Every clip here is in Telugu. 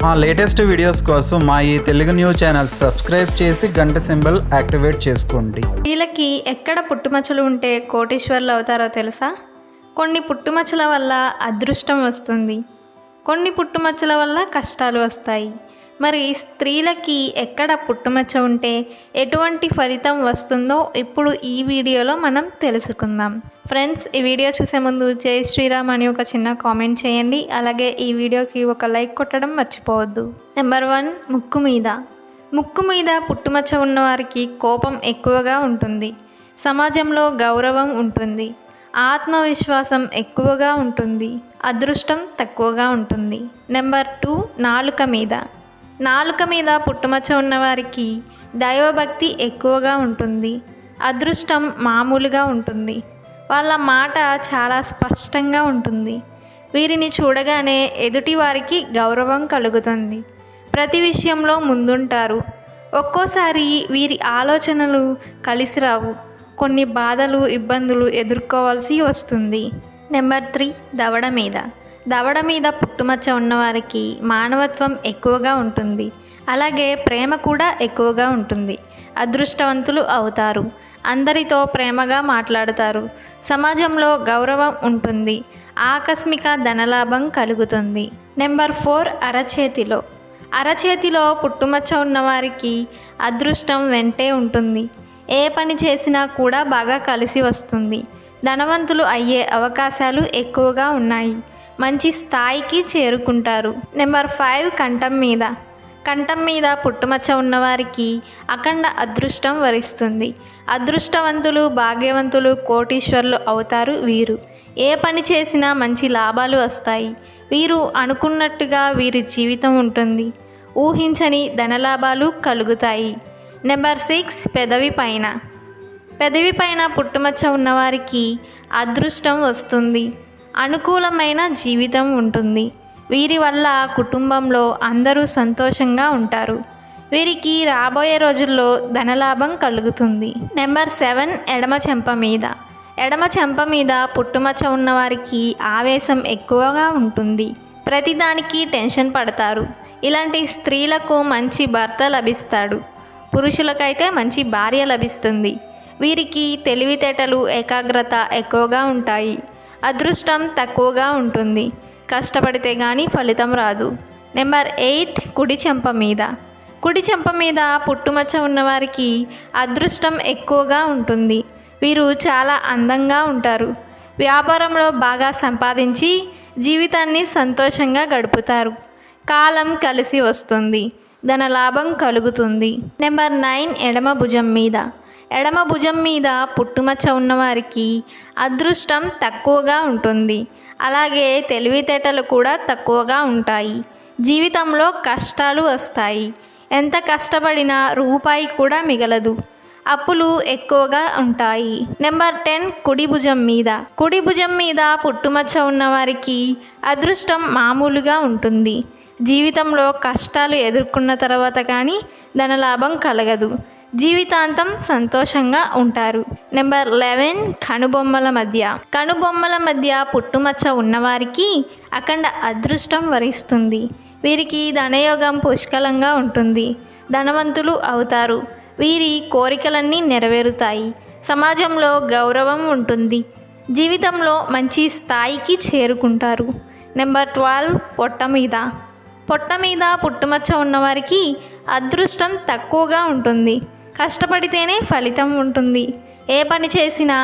మా లేటెస్ట్ వీడియోస్ కోసం మా ఈ తెలుగు న్యూస్ ఛానల్ సబ్స్క్రైబ్ చేసి గంట సింబల్ యాక్టివేట్ చేసుకోండి. వీళ్ళకి ఎక్కడ పుట్టుమచ్చలు ఉంటే కోటీశ్వర్లు అవుతారో తెలుసా? కొన్ని పుట్టుమచ్చల వల్ల అదృష్టం వస్తుంది, కొన్ని పుట్టుమచ్చల వల్ల కష్టాలు వస్తాయి. మరి స్త్రీలకి ఎక్కడ పుట్టుమచ్చ ఉంటే ఎటువంటి ఫలితం వస్తుందో ఇప్పుడు ఈ వీడియోలో మనం తెలుసుకుందాం. ఫ్రెండ్స్, ఈ వీడియో చూసే ముందు జై శ్రీరామ్ అని ఒక చిన్న కామెంట్ చేయండి. అలాగే ఈ వీడియోకి ఒక లైక్ కొట్టడం మర్చిపోవద్దు. నెంబర్ 1, ముక్కు మీద పుట్టుమచ్చ ఉన్నవారికి కోపం ఎక్కువగా ఉంటుంది, సమాజంలో గౌరవం ఉంటుంది, ఆత్మవిశ్వాసం ఎక్కువగా ఉంటుంది, అదృష్టం తక్కువగా ఉంటుంది. నెంబర్ 2, నాలుక మీద పుట్టుమచ్చ ఉన్నవారికి దైవభక్తి ఎక్కువగా ఉంటుంది, అదృష్టం మామూలుగా ఉంటుంది, వాళ్ళ మాట చాలా స్పష్టంగా ఉంటుంది. వీరిని చూడగానే ఎదుటి వారికి గౌరవం కలుగుతుంది, ప్రతి విషయంలో ముందుంటారు. ఒక్కోసారి వీరి ఆలోచనలు కలిసి రావు, కొన్ని బాధలు ఇబ్బందులు ఎదుర్కోవాల్సి వస్తుంది. నెంబర్ 3, దవడ మీద పుట్టుమచ్చ ఉన్నవారికి మానవత్వం ఎక్కువగా ఉంటుంది, అలాగే ప్రేమ కూడా ఎక్కువగా ఉంటుంది, అదృష్టవంతులు అవుతారు, అందరితో ప్రేమగా మాట్లాడతారు, సమాజంలో గౌరవం ఉంటుంది, ఆకస్మిక ధనలాభం కలుగుతుంది. నెంబర్ 4, అరచేతిలో పుట్టుమచ్చ ఉన్నవారికి అదృష్టం వెంటే ఉంటుంది, ఏ పని చేసినా కూడా బాగా కలిసి వస్తుంది, ధనవంతులు అయ్యే అవకాశాలు ఎక్కువగా ఉన్నాయి, మంచి స్థాయికి చేరుకుంటారు. నెంబర్ 5, కంఠం మీద పుట్టుమచ్చ ఉన్నవారికి అఖండ అదృష్టం వరిస్తుంది, అదృష్టవంతులు, భాగ్యవంతులు, కోటీశ్వర్లు అవుతారు. వీరు ఏ పని చేసినా మంచి లాభాలు వస్తాయి, వీరు అనుకున్నట్టుగా వీరి జీవితం ఉంటుంది, ఊహించని ధనలాభాలు కలుగుతాయి. నెంబర్ 6, పెదవి పైన పుట్టుమచ్చ ఉన్నవారికి అదృష్టం వస్తుంది, అనుకూలమైన జీవితం ఉంటుంది, వీరి వల్ల కుటుంబంలో అందరూ సంతోషంగా ఉంటారు, వీరికి రాబోయే రోజుల్లో ధనలాభం కలుగుతుంది. నెంబర్ 7, ఎడమ చెంప మీద పుట్టుమచ్చ ఉన్నవారికి ఆవేశం ఎక్కువగా ఉంటుంది, ప్రతిదానికి టెన్షన్ పడతారు, ఇలాంటి స్త్రీలకు మంచి భర్త లభిస్తాడు, పురుషులకైతే మంచి భార్య లభిస్తుంది, వీరికి తెలివితేటలు, ఏకాగ్రత ఎక్కువగా ఉంటాయి, అదృష్టం తక్కువగా ఉంటుంది, కష్టపడితే కానీ ఫలితం రాదు. నెంబర్ 8, కుడి చెంప మీద పుట్టుమచ్చ ఉన్నవారికి అదృష్టం ఎక్కువగా ఉంటుంది, వీరు చాలా అందంగా ఉంటారు, వ్యాపారంలో బాగా సంపాదించి జీవితాన్ని సంతోషంగా గడుపుతారు, కాలం కలిసి వస్తుంది, ధనలాభం కలుగుతుంది. నెంబర్ 9, ఎడమ భుజం మీద పుట్టుమచ్చ ఉన్నవారికి అదృష్టం తక్కువగా ఉంటుంది, అలాగే తెలివితేటలు కూడా తక్కువగా ఉంటాయి, జీవితంలో కష్టాలు వస్తాయి, ఎంత కష్టపడినా రూపాయి కూడా మిగలదు, అప్పులు ఎక్కువగా ఉంటాయి. నెంబర్ 10, కుడి భుజం మీద పుట్టుమచ్చ ఉన్నవారికి అదృష్టం మామూలుగా ఉంటుంది, జీవితంలో కష్టాలు ఎదుర్కొన్న తర్వాత కానీ ధనలాభం కలగదు, జీవితాంతం సంతోషంగా ఉంటారు. నెంబర్ 11, కనుబొమ్మల మధ్య పుట్టుమచ్చ ఉన్నవారికి అఖండ అదృష్టం వరిస్తుంది, వీరికి ధనయోగం పుష్కలంగా ఉంటుంది, ధనవంతులు అవుతారు, వీరి కోరికలన్నీ నెరవేరుతాయి, సమాజంలో గౌరవం ఉంటుంది, జీవితంలో మంచి స్థాయికి చేరుకుంటారు. నెంబర్ 12, పొట్ట మీద పుట్టుమచ్చ ఉన్నవారికి అదృష్టం తక్కువగా ఉంటుంది, కష్టపడితేనే ఫలితం ఉంటుంది, ఏ పని చేసినా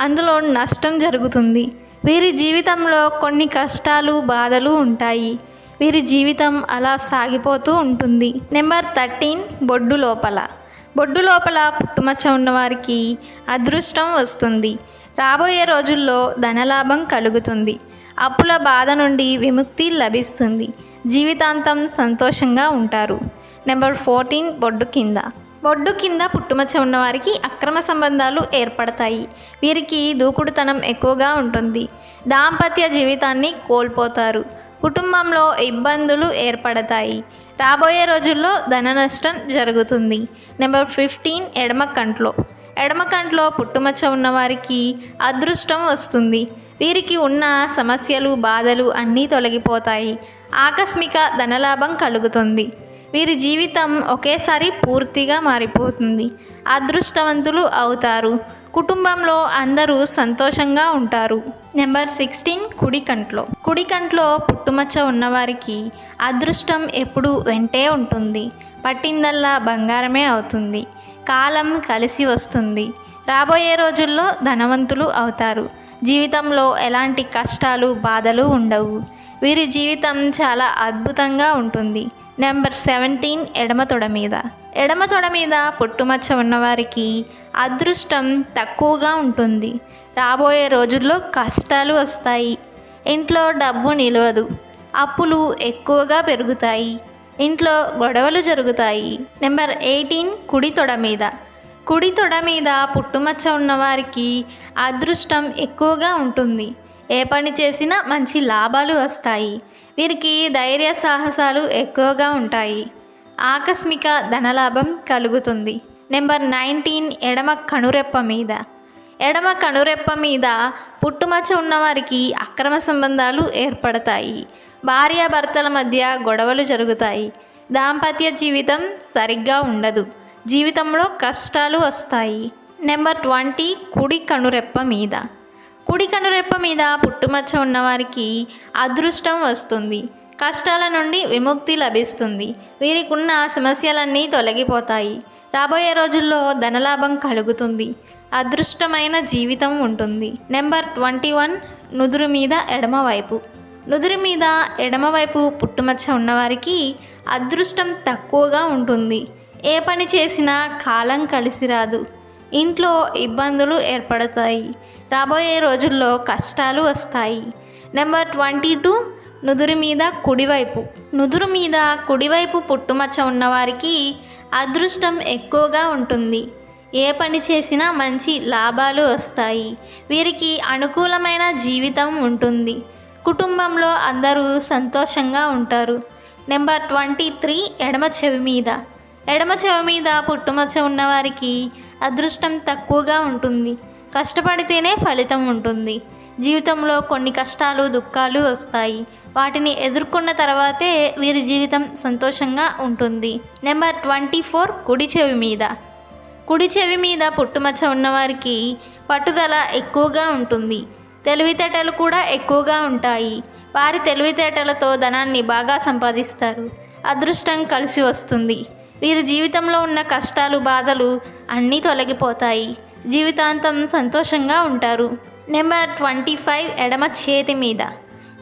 అందులో నష్టం జరుగుతుంది, వీరి జీవితంలో కొన్ని కష్టాలు, బాధలు ఉంటాయి, వీరి జీవితం అలా సాగిపోతూ ఉంటుంది. నెంబర్ 13, బొడ్డు లోపల పుట్టుమచ్చ ఉన్నవారికి అదృష్టం వస్తుంది, రాబోయే రోజుల్లో ధనలాభం కలుగుతుంది, అప్పుల బాధ నుండి విముక్తి లభిస్తుంది, జీవితాంతం సంతోషంగా ఉంటారు. నెంబర్ 14, బొడ్డు కింద పుట్టుమచ్చ ఉన్నవారికి అక్రమ సంబంధాలు ఏర్పడతాయి, వీరికి దూకుడుతనం ఎక్కువగా ఉంటుంది, దాంపత్య జీవితాన్ని కోల్పోతారు, కుటుంబంలో ఇబ్బందులు ఏర్పడతాయి, రాబోయే రోజుల్లో ధన నష్టం జరుగుతుంది. నెంబర్ 15, ఎడమ కంట్లో పుట్టుమచ్చ ఉన్నవారికి అదృష్టం వస్తుంది, వీరికి ఉన్న సమస్యలు, బాధలు అన్నీ తొలగిపోతాయి, ఆకస్మిక ధనలాభం కలుగుతుంది. వీరి జీవితం ఒకేసారి పూర్తిగా మారిపోతుంది. అదృష్టవంతులు అవుతారు. కుటుంబంలో అందరూ సంతోషంగా ఉంటారు. నెంబర్ 16 కుడి కంట్లో పుట్టుమచ్చ ఉన్నవారికి అదృష్టం ఎప్పుడూ వెంటే ఉంటుంది. పట్టిందల్లా బంగారమే అవుతుంది. కాలం కలిసి వస్తుంది. రాబోయే రోజుల్లో ధనవంతులు అవుతారు. జీవితంలో ఎలాంటి కష్టాలు బాధలు ఉండవు. వీరి జీవితం చాలా అద్భుతంగా ఉంటుంది. నెంబర్ 17 ఎడమ తొడ మీద పుట్టుమచ్చ ఉన్నవారికి అదృష్టం తక్కువగా ఉంటుంది. రాబోయే రోజుల్లో కష్టాలు వస్తాయి. ఇంట్లో డబ్బు నిలవదు. అప్పులు ఎక్కువగా పెరుగుతాయి. ఇంట్లో గొడవలు జరుగుతాయి. నెంబర్ 18 కుడి తొడ మీద పుట్టుమచ్చ ఉన్నవారికి అదృష్టం ఎక్కువగా ఉంటుంది. ఏ పని చేసినా మంచి లాభాలు వస్తాయి. వీరికి ధైర్య సాహసాలు ఎక్కువగా ఉంటాయి. ఆకస్మిక ధనలాభం కలుగుతుంది. నెంబర్ 19 ఎడమ కనురెప్ప మీద పుట్టుమచ్చ ఉన్నవారికి అక్రమ సంబంధాలు ఏర్పడతాయి. భార్యాభర్తల మధ్య గొడవలు జరుగుతాయి. దాంపత్య జీవితం సరిగ్గా ఉండదు. జీవితంలో కష్టాలు వస్తాయి. నెంబర్ 20 కుడి కనురెప్ప మీద పుట్టుమచ్చ ఉన్నవారికి అదృష్టం వస్తుంది. కష్టాల నుండి విముక్తి లభిస్తుంది. వీరికున్న సమస్యలన్నీ తొలగిపోతాయి. రాబోయే రోజుల్లో ధనలాభం కలుగుతుంది. అదృష్టమైన జీవితం ఉంటుంది. నెంబర్ 21 నుదురు మీద ఎడమవైపు పుట్టుమచ్చ ఉన్నవారికి అదృష్టం తక్కువగా ఉంటుంది. ఏ పని చేసినా కాలం కలిసి రాదు. ఇంట్లో ఇబ్బందులు ఏర్పడతాయి. రాబోయే రోజుల్లో కష్టాలు వస్తాయి. నెంబర్ 22 నుదురు మీద కుడివైపు పుట్టుమచ్చ ఉన్నవారికి అదృష్టం ఎక్కువగా ఉంటుంది. ఏ పని చేసినా మంచి లాభాలు వస్తాయి. వీరికి అనుకూలమైన జీవితం ఉంటుంది. కుటుంబంలో అందరూ సంతోషంగా ఉంటారు. నెంబర్ 23 ఎడమ చెవి మీద పుట్టుమచ్చ ఉన్నవారికి అదృష్టం తక్కువగా ఉంటుంది. కష్టపడితేనే ఫలితం ఉంటుంది. జీవితంలో కొన్ని కష్టాలు దుఃఖాలు వస్తాయి. వాటిని ఎదుర్కొన్న తర్వాతే వీరి జీవితం సంతోషంగా ఉంటుంది. నెంబర్ 24 కుడి చెవి మీద పుట్టుమచ్చ ఉన్నవారికి పట్టుదల ఎక్కువగా ఉంటుంది. తెలివితేటలు కూడా ఎక్కువగా ఉంటాయి. వారి తెలివితేటలతో ధనాన్ని బాగా సంపాదిస్తారు. అదృష్టం కలిసి వస్తుంది. వీరి జీవితంలో ఉన్న కష్టాలు బాధలు అన్నీ తొలగిపోతాయి. జీవితాంతం సంతోషంగా ఉంటారు. నెంబర్ 25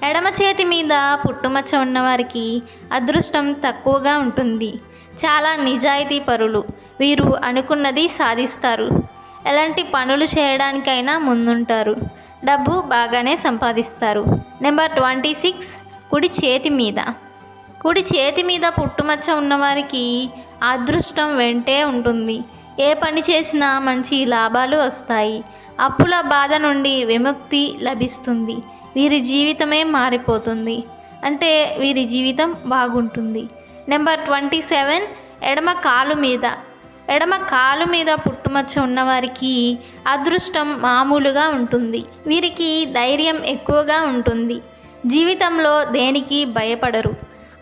ఎడమ చేతి మీద పుట్టుమచ్చ ఉన్నవారికి అదృష్టం తక్కువగా ఉంటుంది. చాలా నిజాయితీ పరులు. వీరు అనుకున్నది సాధిస్తారు. ఎలాంటి పనులు చేయడానికైనా ముందుంటారు. డబ్బు బాగానే సంపాదిస్తారు. నెంబర్ 26 కుడి చేతి మీద పుట్టుమచ్చ ఉన్నవారికి అదృష్టం వెంటే ఉంటుంది. ఏ పని చేసినా మంచి లాభాలు వస్తాయి. అప్పుల బాధ నుండి విముక్తి లభిస్తుంది. వీరి జీవితమే మారిపోతుంది. అంటే వీరి జీవితం బాగుంటుంది. నెంబర్ 27 ఎడమ కాలు మీద పుట్టుమచ్చ ఉన్నవారికి అదృష్టం మామూలుగా ఉంటుంది. వీరికి ధైర్యం ఎక్కువగా ఉంటుంది. జీవితంలో దేనికి భయపడరు.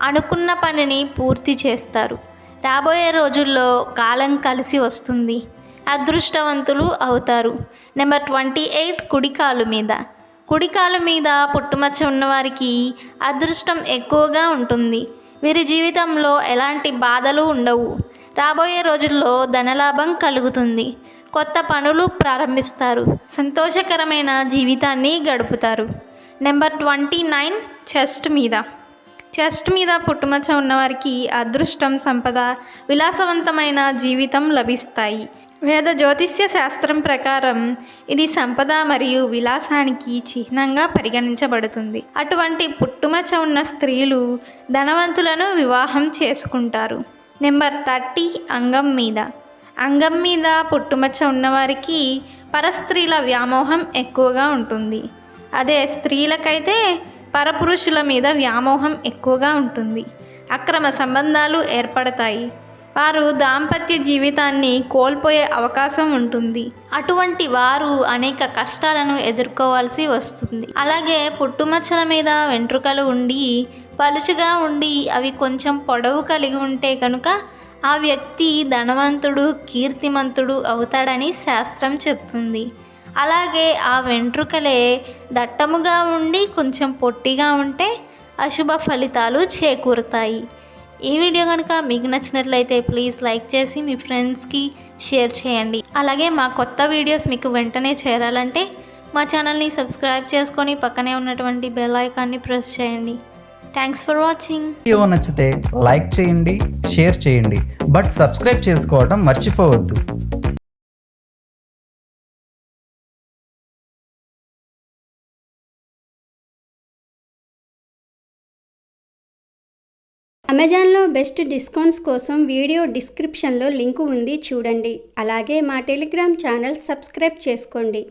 అనుకున్న పనిని పూర్తి చేస్తారు. రాబోయే రోజుల్లో కాలం కలిసి వస్తుంది. అదృష్టవంతులు అవుతారు. నెంబర్ 28 కుడి కాలు మీద పుట్టుమచ్చ ఉన్నవారికి అదృష్టం ఎక్కువగా ఉంటుంది. వీరి జీవితంలో ఎలాంటి బాధలు ఉండవు. రాబోయే రోజుల్లో ధనలాభం కలుగుతుంది. కొత్త పనులు ప్రారంభిస్తారు. సంతోషకరమైన జీవితాన్ని గడుపుతారు. నెంబర్ 29 చెస్ట్ మీద పుట్టుమచ్చ ఉన్నవారికి అదృష్టం సంపద విలాసవంతమైన జీవితం లభిస్తాయి. వేద జ్యోతిష్య శాస్త్రం ప్రకారం ఇది సంపద మరియు విలాసానికి చిహ్నంగా పరిగణించబడుతుంది. అటువంటి పుట్టుమచ్చ ఉన్న స్త్రీలు ధనవంతులను వివాహం చేసుకుంటారు. నెంబర్ 30 అంగం మీద పుట్టుమచ్చ ఉన్నవారికి పరస్త్రీల వ్యామోహం ఎక్కువగా ఉంటుంది. అదే స్త్రీలకైతే పరపురుషుల మీద వ్యామోహం ఎక్కువగా ఉంటుంది. అక్రమ సంబంధాలు ఏర్పడతాయి. వారు దాంపత్య జీవితాన్ని కోల్పోయే అవకాశం ఉంటుంది. అటువంటి వారు అనేక కష్టాలను ఎదుర్కోవాల్సి వస్తుంది. అలాగే పుట్టుమచ్చల మీద వెంట్రుకలు ఉండి పలుచగా ఉండి అవి కొంచెం పొడవు కలిగి ఉంటే కనుక ఆ వ్యక్తి ధనవంతుడు కీర్తిమంతుడు అవుతాడని శాస్త్రం చెప్తుంది. అలాగే ఆ వెంట్రుకలే దట్టముగా ఉండి కొంచెం పొట్టిగా ఉంటే అశుభ ఫలితాలు చేకూరుతాయి. ఈ వీడియో కనుక మీకు నచ్చినట్లయితే ప్లీజ్ లైక్ చేసి మీ ఫ్రెండ్స్కి షేర్ చేయండి. అలాగే మా కొత్త వీడియోస్ మీకు వెంటనే చేరాలంటే మా ఛానల్ని సబ్స్క్రైబ్ చేసుకొని పక్కనే ఉన్నటువంటి బెల్ ఐకాన్ని ప్రెస్ చేయండి. Thanks for watching. వీడియో నచ్చితే లైక్ చేయండి, షేర్ చేయండి, బట్ సబ్స్క్రైబ్ చేసుకోవడం మర్చిపోవద్దు. అమెజాన్లో బెస్ట్ డిస్కౌంట్స్ కోసం వీడియో డిస్క్రిప్షన్లో లింకు ఉంది చూడండి. అలాగే మా టెలిగ్రామ్ ఛానల్ సబ్స్క్రైబ్ చేసుకోండి.